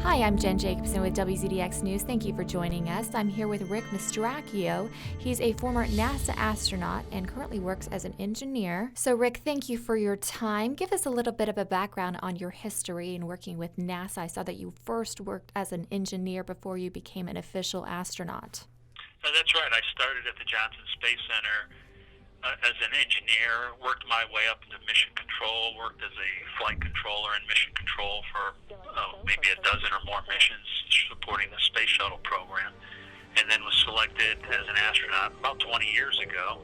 Hi, I'm Jen Jacobson with WZDX News. Thank you for joining us. I'm here with Rick Mastracchio. He's a former NASA astronaut and currently works as an engineer. So, Rick, thank you for your time. Give us a little bit of a background on your history in working with NASA. I saw that you first worked as an engineer before you became an official astronaut. That's right. I started at the Johnson Space Center as an engineer, worked my way up into mission control, worked as a flight controller in mission control for maybe a dozen or more missions supporting the space shuttle program, and then was selected as an astronaut about 20 years ago.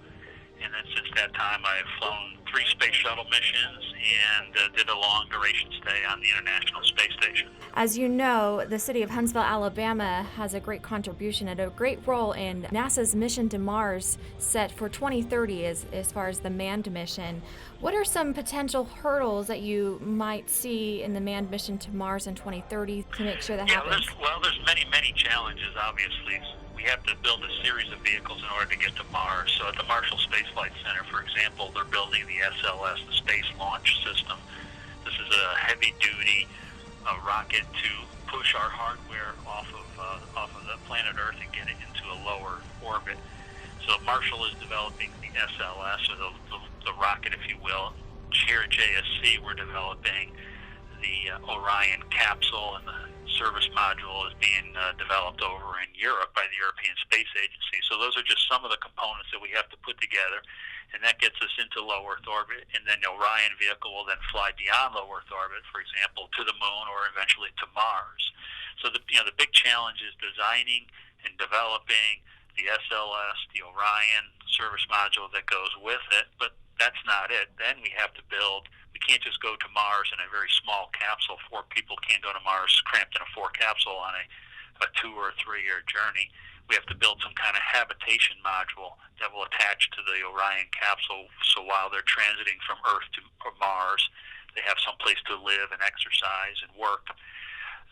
And then since that time, I've flown 3 space shuttle missions and did a long duration stay on the International Space Station. As you know, the city of Huntsville, Alabama has a great contribution and a great role in NASA's mission to Mars set for 2030 as far as the manned mission. What are some potential hurdles that you might see in the manned mission to Mars in 2030 to make sure that happens? There's many challenges, obviously. We have to build a series of vehicles in order to get to Mars. So at the Marshall Space Flight Center, for example, they're building the SLS, the Space Launch System. This is a heavy-duty rocket to push our hardware off of the planet Earth and get it into a lower orbit. So Marshall is developing the SLS, or the rocket, if you will. Here at JSC, we're developing the Orion capsule, and the service module is being developed over in Europe by the European Space Agency. So those are just some of the components that we have to put together, and that gets us into low Earth orbit. And then the Orion vehicle will then fly beyond low Earth orbit, for example, to the moon or eventually to Mars. So the big challenge is designing and developing the SLS, the Orion service module that goes with it, but that's not it. Then we have to build. We can't just go to Mars in a very small capsule. 4 people can't go to Mars cramped in a 4 capsule on a 2 or 3 year journey. We have to build some kind of habitation module that will attach to the Orion capsule, so while they're transiting from Earth to Mars, they have some place to live and exercise and work.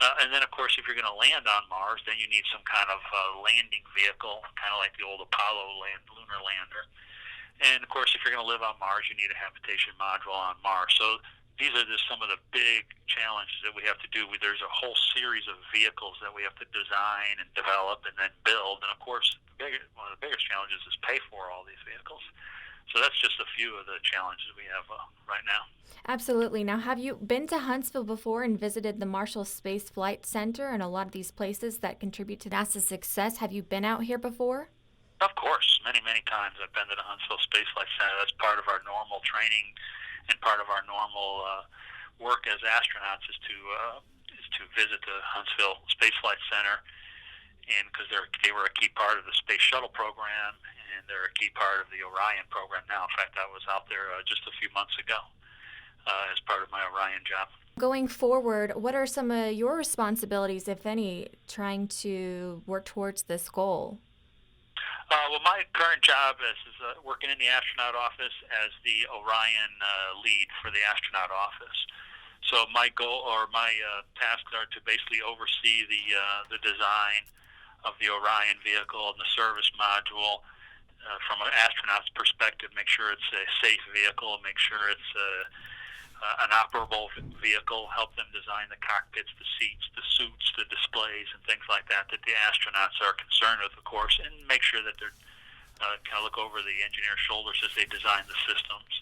And then, of course, if you're going to land on Mars, then you need some kind of landing vehicle, kind of like the old Apollo lunar lander. And, of course, if you're going to live on Mars, you need a habitation module on Mars. So these are just some of the big challenges that we have to do. There's a whole series of vehicles that we have to design and develop and then build. And, of course, one of the biggest challenges is pay for all these vehicles. So that's just a few of the challenges we have right now. Absolutely. Now, have you been to Huntsville before and visited the Marshall Space Flight Center and a lot of these places that contribute to NASA's success? Have you been out here before? Of course, many times I've been to the Huntsville Space Flight Center. That's part of our normal training and part of our normal work as astronauts is to visit the Huntsville Space Flight Center, and because they were a key part of the Space Shuttle program, and they're a key part of the Orion program now. In fact, I was out there just a few months ago as part of my Orion job. Going forward, what are some of your responsibilities, if any, trying to work towards this goal? Well, my current job is working in the astronaut office as the Orion lead for the astronaut office. So my goal or my tasks are to basically oversee the design of the Orion vehicle and the service module from an astronaut's perspective, make sure it's a safe vehicle, make sure it's an operable vehicle, help them design the cockpits, the seats, the suits, the displays, and things like that the astronauts are concerned with, of course, and make sure that they're kind of look over the engineer's shoulders as they design the systems.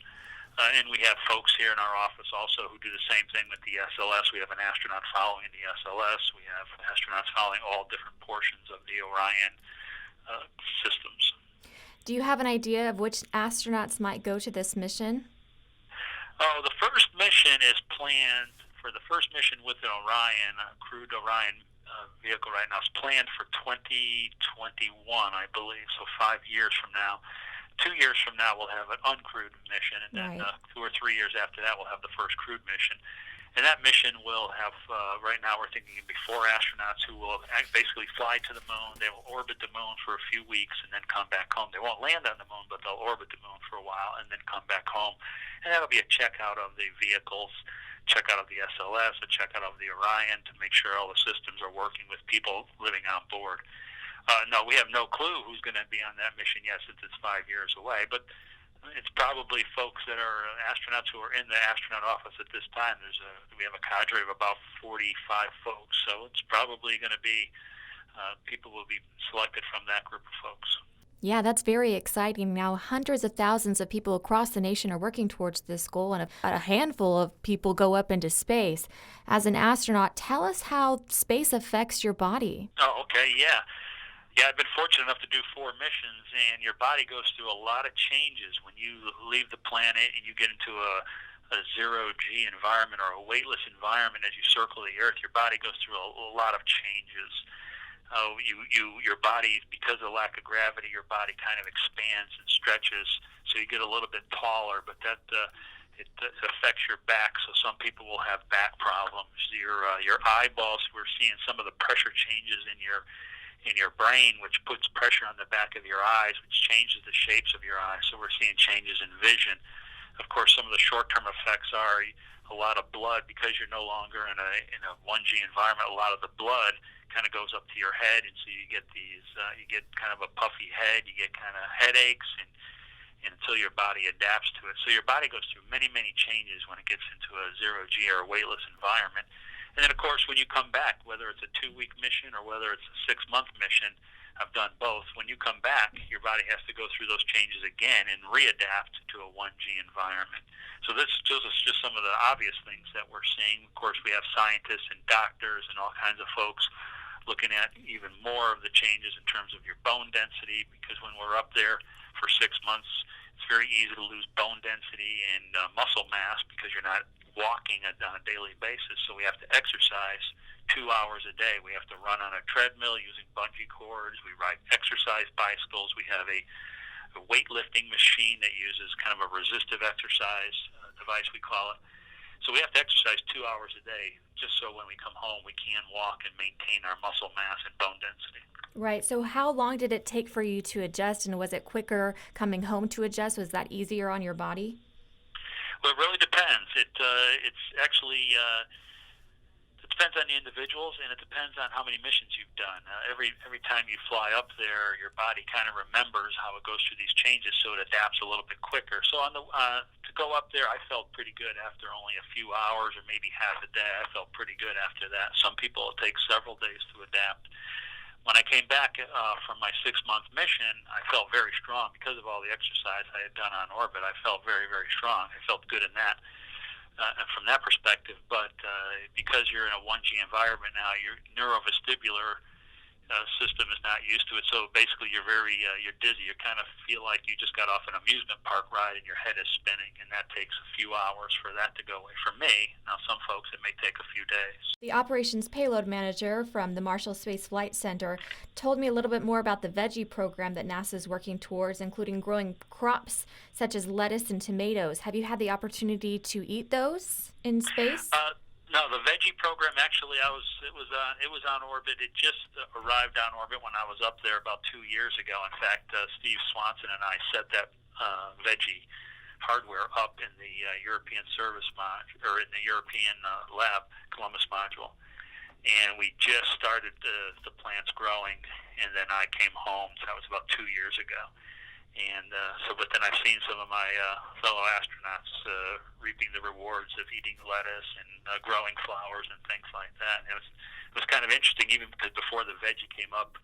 And we have folks here in our office also who do the same thing with the SLS. We have an astronaut following the SLS. We have astronauts following all different portions of the Orion systems. Do you have an idea of which astronauts might go to this mission? Oh, the first mission is planned for the first mission with an Orion, a crewed Orion vehicle right now is planned for 2021, I believe, so 5 years from now. 2 years from now, we'll have an uncrewed mission, and then 2 or 3 years after that, we'll have the first crewed mission. And that mission will have, right now we're thinking it'll be 4 astronauts who will basically fly to the moon. They will orbit the moon for a few weeks and then come back home. They won't land on the moon, but they'll orbit the moon for a while and then come back home. And that'll be a checkout of the vehicles, checkout of the SLS, a checkout of the Orion to make sure all the systems are working with people living on board. No, we have no clue who's going to be on that mission yet since it's 5 years away, but It's probably folks that are astronauts who are in the astronaut office at this time. We have a cadre of about 45 folks, so it's probably going to be people will be selected from that group of folks. Yeah, that's very exciting. Now, hundreds of thousands of people across the nation are working towards this goal, and a handful of people go up into space. As an astronaut, tell us how space affects your body. Oh, okay, yeah. Yeah, I've been fortunate enough to do 4 missions, and your body goes through a lot of changes when you leave the planet and you get into a zero-G environment or a weightless environment as you circle the Earth. Your body goes through a lot of changes. Your body, because of the lack of gravity, your body kind of expands and stretches, so you get a little bit taller. But it affects your back. So some people will have back problems. Your eyeballs. We're seeing some of the pressure changes in your brain, which puts pressure on the back of your eyes, which changes the shapes of your eyes. So we're seeing changes in vision. Of course, some of the short-term effects are a lot of blood because you're no longer in a 1G environment. A lot of the blood kind of goes up to your head, and so you get you get kind of a puffy head. You get kind of headaches, and until your body adapts to it. So your body goes through many changes when it gets into a zero-G or a weightless environment. And then, of course, when you come back, whether it's a 2-week mission or whether it's a 6-month mission, I've done both. When you come back, your body has to go through those changes again and readapt to a 1G environment. So those are just some of the obvious things that we're seeing. Of course, we have scientists and doctors and all kinds of folks looking at even more of the changes in terms of your bone density, because when we're up there for 6 months, it's very easy to lose bone density and muscle mass because you're not walking on a daily basis. So we have to exercise 2 hours a day. We have to run on a treadmill using bungee cords. We ride exercise bicycles. We have a weightlifting machine that uses kind of a resistive exercise device, we call it. So we have to exercise 2 hours a day just so when we come home we can walk and maintain our muscle mass and bone density. Right. So, how long did it take for you to adjust, and was it quicker coming home to adjust? Was that easier on your body? Well, it really depends. It's actually it depends on the individuals, and it depends on how many missions you've done. Every time you fly up there, your body kind of remembers how it goes through these changes, so it adapts a little bit quicker. So to go up there, I felt pretty good after only a few hours or maybe half a day. I felt pretty good after that. Some people it takes several days to adapt. When I came back from my 6-month mission, I felt very strong because of all the exercise I had done on orbit. I felt very strong. I felt good in that. From that perspective, but because you're in a 1G environment now, your neurovestibular system is not used to it. So basically, you're dizzy. You kind of feel like you just got off an amusement park ride and your head is spinning, and that takes a few hours for that to go away. For me, now some folks it may take a few days. The operations payload manager from the Marshall Space Flight Center told me a little bit more about the veggie program that NASA is working towards, including growing crops such as lettuce and tomatoes. Have you had the opportunity to eat those in space? No, the veggie program actually, it was on orbit. It just arrived on orbit when I was up there about 2 years ago. In fact, Steve Swanson and I set that veggie hardware up in the European service module, or in the European lab, Columbus module, and we just started the plants growing. And then I came home. So that was about 2 years ago. And but then I've seen some of my fellow astronauts reaping the rewards of eating lettuce and growing flowers and things like that. And it was kind of interesting, even because before the veggie came up,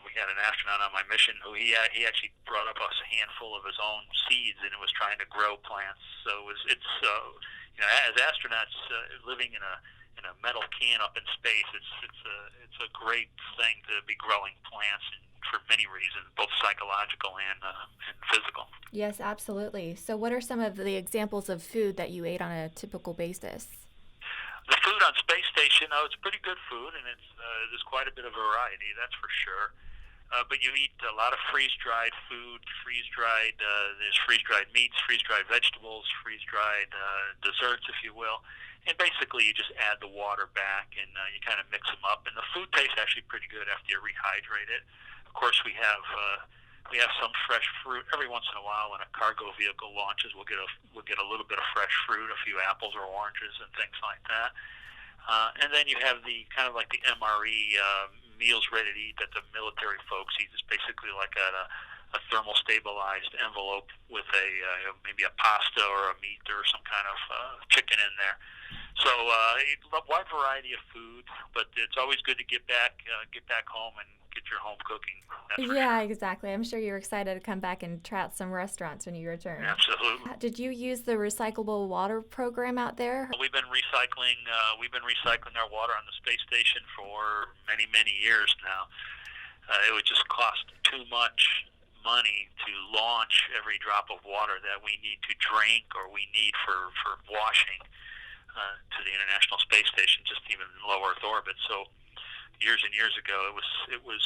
we had an astronaut on my mission who he actually brought up a handful of his own seeds and it was trying to grow plants. So it's as astronauts living in a metal can up in space, it's a great thing to be growing plants and for many reasons, both psychological and physical. Yes, absolutely. So what are some of the examples of food that you ate on a typical basis? The food on Space Station, it's pretty good food, and there's quite a bit of variety, that's for sure. But you eat a lot of freeze-dried food, there's freeze-dried meats, freeze-dried vegetables, freeze-dried desserts, if you will. And basically, you just add the water back, and you kind of mix them up. And the food tastes actually pretty good after you rehydrate it. Of course, we have some fresh fruit every once in a while. When a cargo vehicle launches, we'll get a little bit of fresh fruit, a few apples or oranges and things like that. And then you have the kind of like the MRE meals ready to eat that the military folks eat. It's basically like a a thermal stabilized envelope with maybe a pasta or a meat or some kind of chicken in there. So a wide variety of food, but it's always good to get back home and get your home cooking. That's for Yeah, sure. exactly. I'm sure you're excited to come back and try out some restaurants when you return. Absolutely. Did you use the recyclable water program out there? We've been recycling. We've been recycling our water on the space station for many years now. It would just cost too much money to launch every drop of water that we need to drink or we need for washing to the International Space Station, just even in low Earth orbit. So years and years ago, it was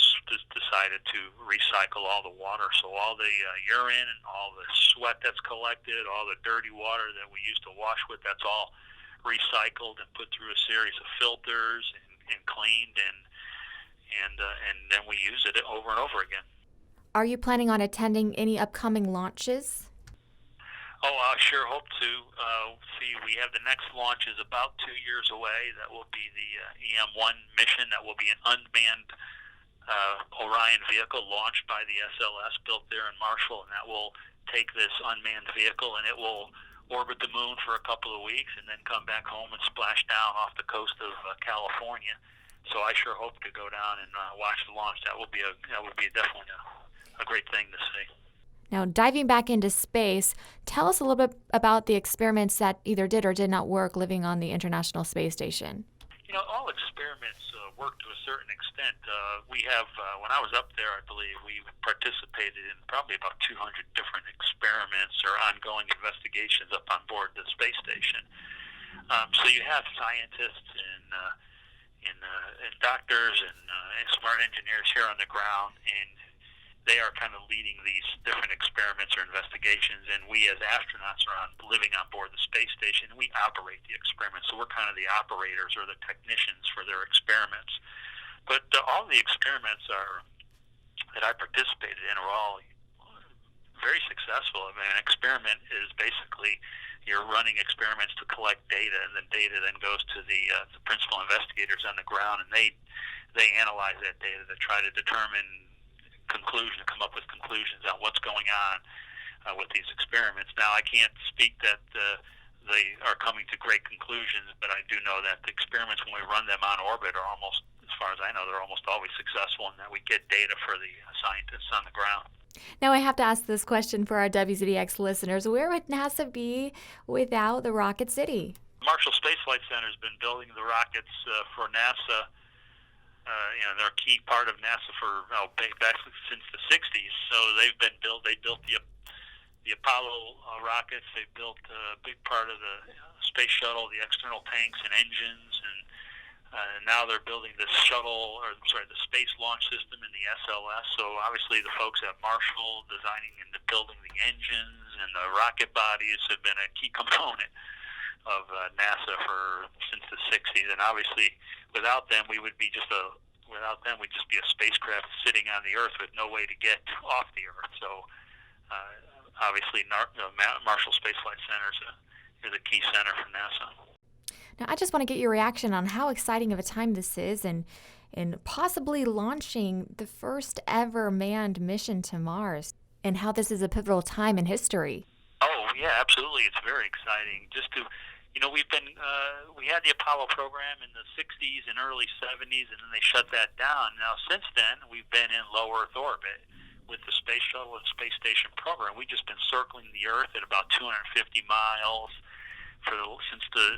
decided to recycle all the water. So all the urine and all the sweat that's collected, all the dirty water that we used to wash with, that's all recycled and put through a series of filters and cleaned, and then we use it over and over again. Are you planning on attending any upcoming launches? Oh, I sure hope to. We have the next launch is about 2 years away. That will be the EM-1 mission. That will be an unmanned Orion vehicle launched by the SLS built there in Marshall, and that will take this unmanned vehicle and it will orbit the moon for a couple of weeks and then come back home and splash down off the coast of California. So I sure hope to go down and watch the launch. That would be definitely a great thing to see. Now, diving back into space, tell us a little bit about the experiments that either did or did not work living on the International Space Station. All experiments work to a certain extent. We have, when I was up there, I believe we participated in probably about 200 different experiments or ongoing investigations up on board the space station. So you have scientists and doctors and smart engineers here on the ground, and they are kind of leading these different experiments or investigations, and we as astronauts are living on board the space station, and we operate the experiments. So we're kind of the operators or the technicians for their experiments. But all the experiments that I participated in are all very successful. I mean, an experiment is basically you're running experiments to collect data, and the data then goes to the principal investigators on the ground, and they analyze that data to try to determine come up with conclusions on what's going on with these experiments. Now, I can't speak that they are coming to great conclusions, but I do know that the experiments, when we run them on orbit, are almost, as far as I know, they're almost always successful, and that we get data for the scientists on the ground. Now, I have to ask this question for our WZDX listeners. Where would NASA be without the Rocket City? Marshall Space Flight Center has been building the rockets for NASA. They're a key part of NASA back since the 60s. So they built the Apollo rockets. They built a big part of the space shuttle, the external tanks and engines, and now they're building the space launch system in the SLS. So obviously the folks at Marshall designing and building the engines and the rocket bodies have been a key component of NASA since the 60s, and obviously without them we'd just be a spacecraft sitting on the Earth with no way to get off the Earth. So obviously Marshall Space Flight Center is a key center for NASA. Now, I just want to get your reaction on how exciting of a time this is and possibly launching the first ever manned mission to Mars, and how this is a pivotal time in history. Oh, yeah, absolutely. It's very exciting. We had the Apollo program in the 60s and early 70s, and then they shut that down. Now, since then, we've been in low Earth orbit with the Space Shuttle and Space Station program. We've just been circling the Earth at about 250 miles since the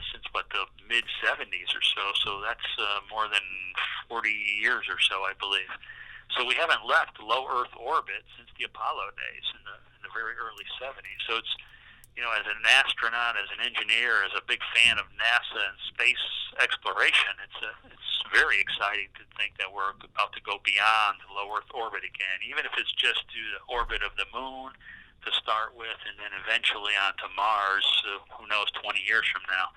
mid-70s or so. So that's more than 40 years or so, I believe. So we haven't left low Earth orbit since the Apollo days in the very early 70s. So it's, as an astronaut, as an engineer, as a big fan of NASA and space exploration, it's very exciting to think that we're about to go beyond low Earth orbit again, even if it's just to the orbit of the moon to start with, and then eventually onto Mars, who knows, 20 years from now.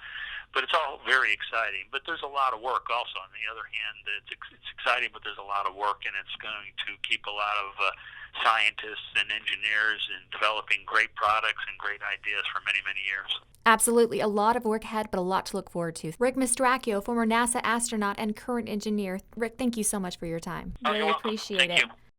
But it's all very exciting. But there's a lot of work also. On the other hand, it's exciting, but there's a lot of work, and it's going to keep a lot of scientists and engineers in developing great products and great ideas for many years. Absolutely. A lot of work ahead, but a lot to look forward to. Rick Mastracchio, former NASA astronaut and current engineer. Rick, thank you so much for your time. You're Really welcome. appreciate Thank it. you.